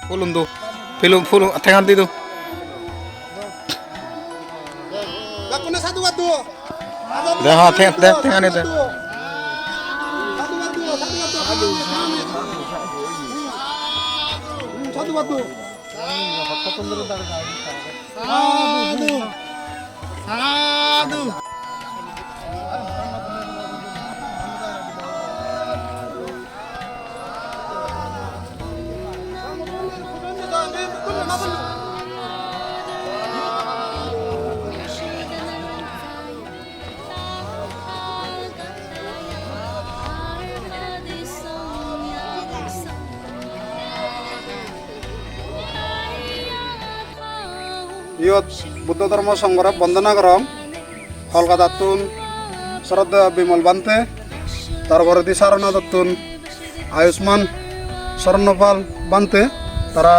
Fulun tuh, film tangan itu. Lakukan satu waktu. Dah, tangan itu. Satu waktu. Aduh. ইয়ত বুদ্ধ ধর্ম সংঘর বন্দনা করম কলকাতাতুন শরদ বিমল বান্তে তারপরে দিশারণা দত্তুন আয়ুষ্মান স্বর্ণপাল বান্তে তারা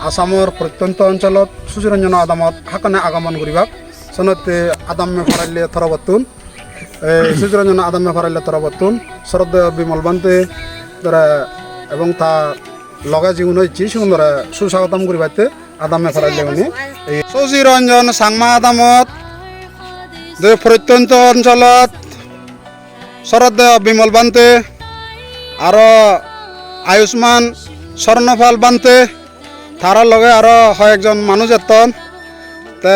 আসামর প্রত্যন্ত অঞ্চলত সুচিরঞ্জন আদামত হাকানে আগমন করিবাক সনতে আদামে ফরাইলে থরবতুন সুচিরঞ্জন আদামে ফরাইলে থরবতুন শরদ বিমল বান্তে তারা এবং তা লগা জীবন হয়েছি সুন্দর সুস্বাগতম করিবাতে আদামে ফরাইলে উনি সুচিরঞ্জন সাংমা আদামত প্রত্যন্ত অঞ্চলত শরদ বিমল বান্তে আর আয়ুষ্মান স্বর্ণপাল বান্তে তার লগে আর একজন মানুষ এতন তে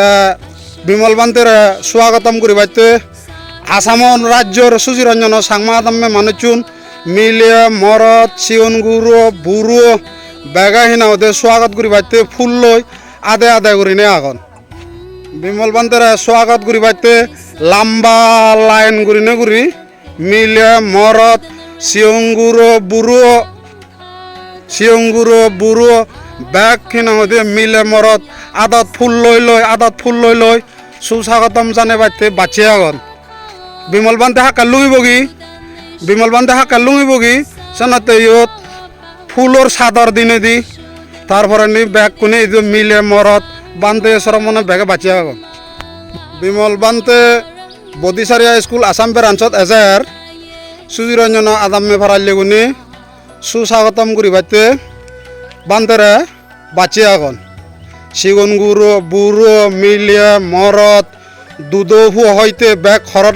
বিমল বান্তের স্বাগতম করিবাইতে আসাম রাজ্যর সুচিরঞ্জন সাংমা আদামে মানুষুন মিলিয়ে মরদ শিওন গুরু বুড়ো বেগাহীনা ওদের স্বাগত করিবাইতে ফুল লই আদে আদে করিনে আগন বিমল বান্তের স্বাগত করিবাইতে লম্বা লাইন করিনে করি মিলিয়ে মরদ শিওঙ্গুরো বুড়ো ব্যাগ কিনা হতে মিলে মরত আদাত ফুল লই লই সুস্বাগতম জানে বাইতে বাঁচিয়ে আগন বিমল বান্তে হাকা লুঙিবগি সেনাতে ইয়ত ফুলর চাদর দিনে দি তারপরে নি ব্যাগ কোনে মিলে মরত বান্তে সরমনে ব্যাগে বাঁচিয়ে আগন বিমল বান্তে বদিসারিয়া স্কুল আসাম ব্রাঞ্চত এজার সুচিরঞ্জন আদামে ফরাইলে গুনি সুস্বাগতম করিবাইতে বান্তেরে বাঁচিয়ে আগন শিগুন গুরু বুড়ো মিলিয়ে মরদ দুধফু হইতে ব্যাগ খরত